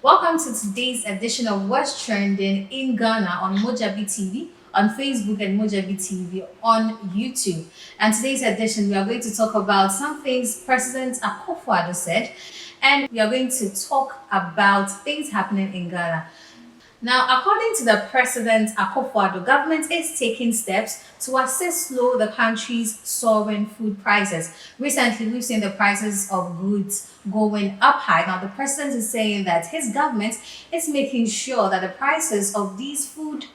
Welcome to today's edition of What's Trending in Ghana on Mogyabi TV, on Facebook and Mogyabi TV on YouTube. And today's edition, we are going to talk about some things President Akufo Addo said, and we are going to talk about things happening in Ghana. Now, according to the President Akufo Addo, government is taking steps to assist slow the country's soaring food prices. Recently, we've seen the prices of goods going up high. Now, the president is saying that his government is making sure that the prices of these food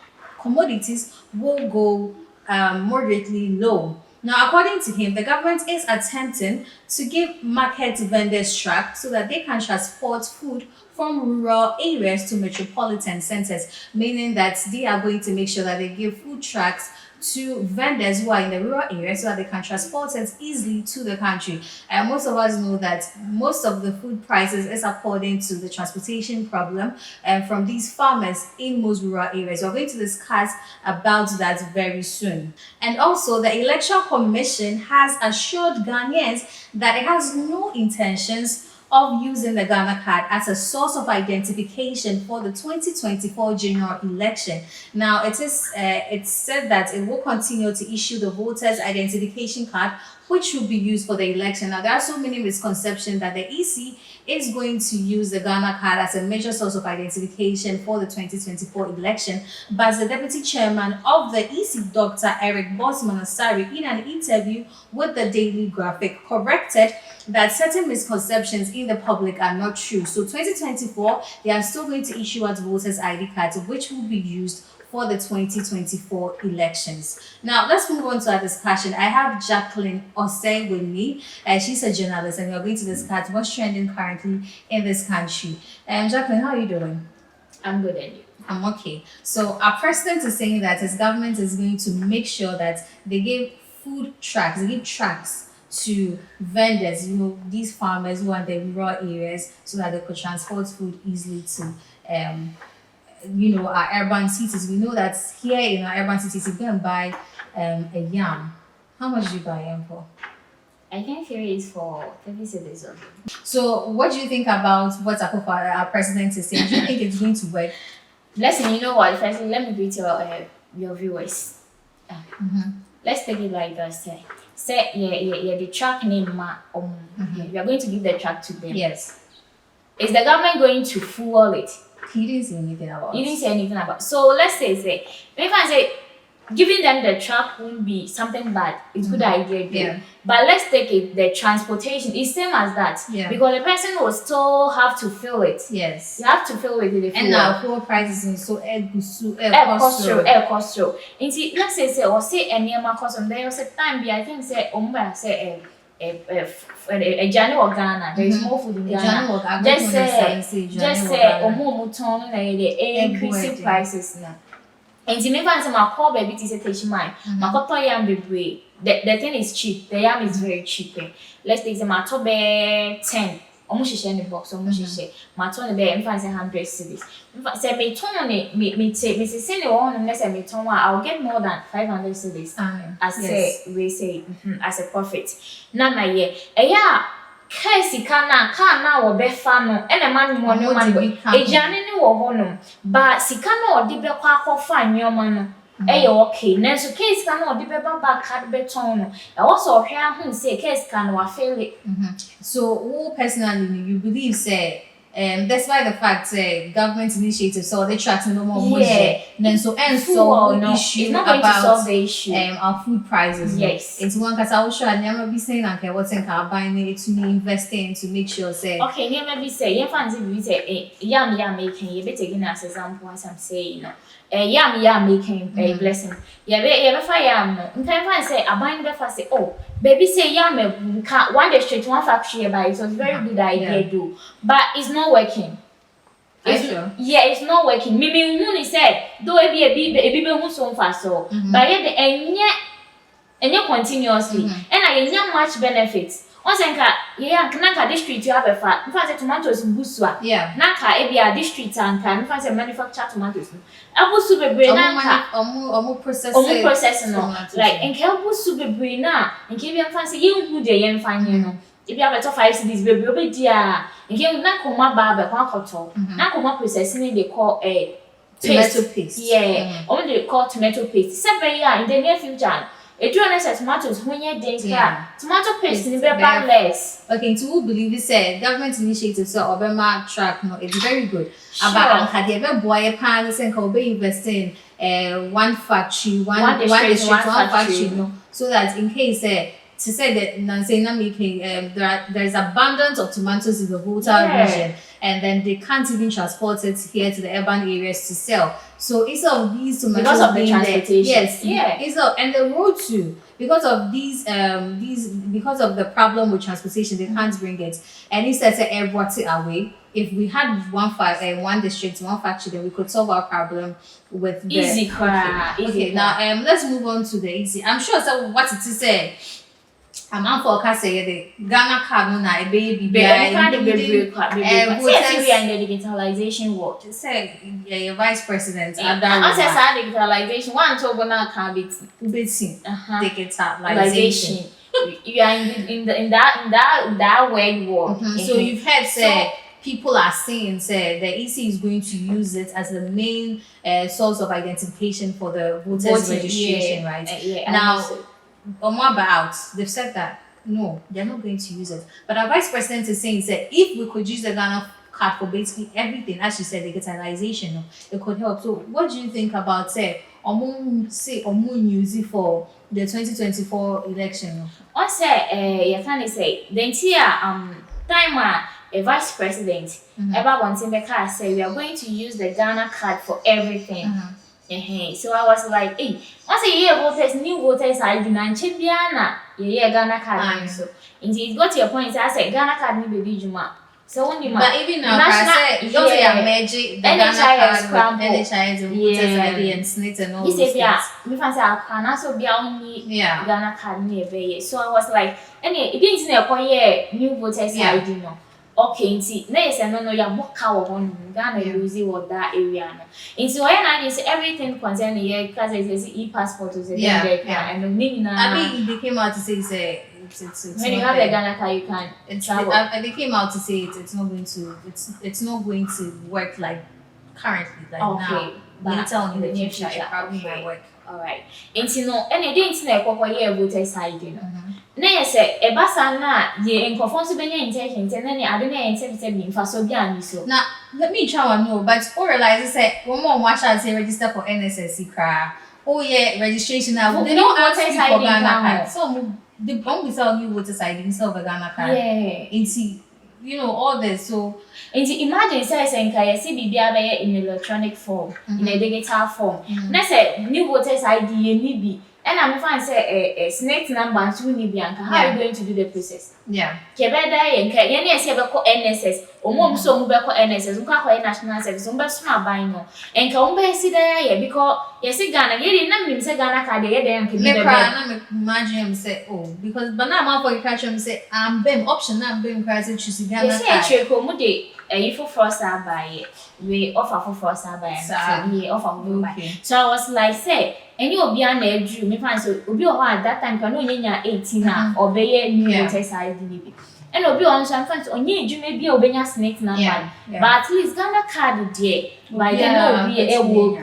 commodities will go moderately low. Now, according to him, the government is attempting to give market vendors track so that they can transport food from rural areas to metropolitan centers, meaning that they are going to make sure that they give food tracks to vendors who are in the rural areas so that they can transport it easily to the country. And most of us know that most of the food prices is according to the transportation problem from these farmers in most rural areas. We're going to discuss about that very soon. And also, the Electoral Commission has assured Ghanaians that it has no intentions of using the Ghana card as a source of identification for the 2024 general election. Now, it's said that it will continue to issue the voters' identification card, which will be used for the election. Now, there are so many misconceptions that the EC is going to use the Ghana card as a major source of identification for the 2024 election. But the deputy chairman of the EC, Dr. Eric Bosman Asari, in an interview with the Daily Graphic, corrected that certain misconceptions in the public are not true. So 2024, they are still going to issue out voters' ID cards, which will be used for the 2024 elections. Now, let's move on to our discussion. I have Jacqueline Osei with me. She's a journalist, and we are going to discuss what's trending currently in this country. Jacqueline, how are you doing? I'm good, and you? I'm okay. So our president is saying that his government is going to make sure that they give food tracks, they give tracks to vendors, these farmers who are in the rural areas, so that they could transport food easily to our urban cities. We know that here in our urban cities, you can buy a yam. How much do you buy yam for? I think here is for 30 cedis. So what do you think about what our president is saying? Do you think it's going to work? Listen, you know what? First, let me greet your viewers. Let's take it like this. Say, the track name, we are going to give the track to them. Yes. Is the government going to fuel it? He didn't say anything about it. He didn't say anything about it. So let's say, if I say, giving them the track won't be something bad. It's a good idea. Yeah. But let's take it, the transportation. It's same as that. Yeah. Because the person will still have to fill it. Yes. You have to fill it with the fuel. And now fuel prices and so air cost through. And see, let's say or say any cost on there was a time be I think say say a January Ghana. There is more food in Ghana. Just say the increasing prices now. And to me, fancy my call baby to say Teshimai. My cotton yam be the thing is cheap. The yam is very cheap. Let's take the matter be 10. Almost share in the box, almost share. My tone be and fancy 100 cedis. Say me tone it, me say the one unless I me tone I'll get more than 500 cedis. We say as a profit. Nana ye. Kesi kana or befano and a man money a janny or honum, but Sikano or Dibba Quack fine your man. Okay, Nancy case can or Dibba back cat beton. I also hear him say case can or fail it. So, personally, you believe, say, despite the fact government initiatives so they track no more money. Then so no issue it's not going to solve the issue. Our food prices. Yes. It's one because I will sure I never be saying okay, what's in car buying it to me investing to make sure say okay, never be say you fancy we say yam making you be taking as example as I'm saying yam making a blessing. Yeah, be fire yam no. In time say I buy the first say oh baby say yam can one day straight one factory by it was very good idea do. But it's not working. It's not working. Mimi Mooney said, though it be a baby who's so fast so, but yet and yet continuously, and I get much benefits. Onsenka yeah nka district you have fa mfa say tomatoes mbusu a nka e bia district anka mfa say manufacture tomatoes abusu bebre na nka omu process no like nka abusu bebre na nka bia mfa say yenhu de yemfa nye no e bia beto 5 cedis bebre obedi a nka na koma ba be kwa koto na koma processing dey call tomato paste they call tomato paste 7 years in the near future. It do not say tomatoes when you tomato paste in the less. Okay, to who believe it said government initiative so Obama track no it's very good. About had ever boy a pan and be investing one factory, one district, one factory, no, so that in case to say that Nansena making there's abundance of tomatoes in the Volta region and then they can't even transport it here to the urban areas to sell. So instead of these tomatoes because of the transportation, and the road too, because of these because of the problem with transportation, they can't bring it. And instead they air brought it away. If we had one district, one factory, then we could solve our problem with the easy. Okay, now let's move on to the easy. I'm sure so what it is say. I'm out for say the Ghana card no na baby we are in the digitalization world. Say your vice president Addo. Say digitalization one to gonna can be digitalization. You are in that world. So you've heard say people are saying say the EC is going to use it as the main source of identification for the voters registration, right? Now about they've said that no, they're not going to use it. But our vice president is saying that if we could use the Ghana card for basically everything, as she said, digitalization, it could help. So what do you think about say use it for the 2024 election? I say you can say the entire time a vice president ever wanting the say we are going to use the Ghana card for everything. So I was like, hey, once a year voters, new voters ID and Chimbiana, Ghana card. So indeed, got to your point. I said Ghana card need be Juma. So only but even now, I say don't say magic. The Ghana card, NHIS, voters ID and SNIT and all those things. Me fancy I can also be only Ghana card near. So I was like, any it didn't say new voters ID no. Okay, see, no, you are cow on Ghana using what that area. And so when I say everything concerning here, because it says e-passport is a and the meaning. I mean, they came out to say it's when you have a Ghana card, you can travel. They came out to say it's not going to it's not going to work like currently like now. Later on in the future, it probably will work. All right. And you know, and it didn't know what year voters ID, you know. Na say e basa na ye nkofon so benya intention na ne ade na intention be mfa so bia ni so na let me try one know but all realize say one more washa say register for NSSC cra registration now they don't ask you for Ghana card so the bomb be say new voters ID instead of a Ghana card into you know all this so imagine say nka ye see bibia be in electronic form in a digital form na say new voters ID ye ni bi. And I'm fine say a snake number and soon Bianca. How are you going to do the process? Kebeda and Kayani say about NSS or mom so move NSS, national service, smart buying no. And Kaumbe see there because yes, Ghana, you didn't say Ghana card, imagine him say, oh, because banana for catch say, I'm BIM option, I'm BIM price and choosing Ghana. Yes, if for first buy we offer for first buy and offer so I was like say and you be an edge me find so obi at that time can only 18 or be new voters ID and obi on some fans only edwuma bi obenya snake number but at least Ghana card there by then no be e will be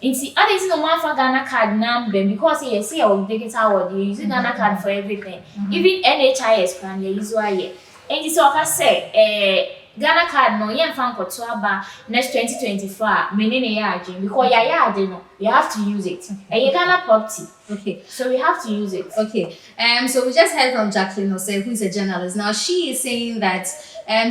inti others no man for Ghana card number because you see our digital world you use Ghana card for everything even NHIS can you use why and so I say Ghana card no yen fan koto aba next 2024 menene ya agin because ya no you have to use it and you Ghana property so we have to use it so we just heard from Jacqueline Ose, who is a journalist. Now she is saying that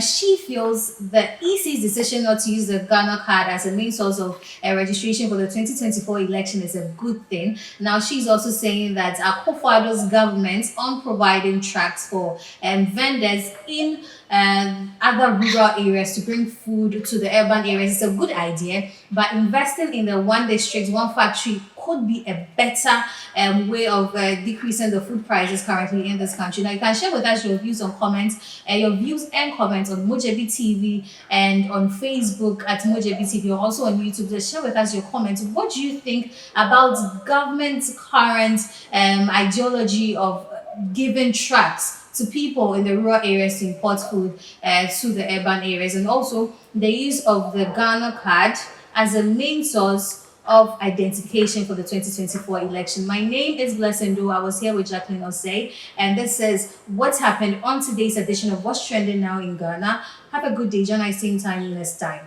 she feels the EC's decision not to use the Ghana card as a main source of registration for the 2024 election is a good thing. Now she's also saying that Akufo Addo's government on providing tracks for vendors in other rural areas to bring food to the urban areas is a good idea, but investing in the one district, one factory could be a better way of decreasing the food prices currently in this country? Now, you can share with us your views on comments, your views and comments on Mogyabi TV and on Facebook at Mogyabi TV, or also on YouTube. Just share with us your comments. What do you think about government's current ideology of giving tracts to people in the rural areas to import food to the urban areas, and also the use of the Ghana card as a main source of identification for the 2024 election? My name is Blessing. I was here with Jacqueline Osei, and this is what happened on today's edition of What's Trending Now in Ghana. Have a good day. Join us same time next time.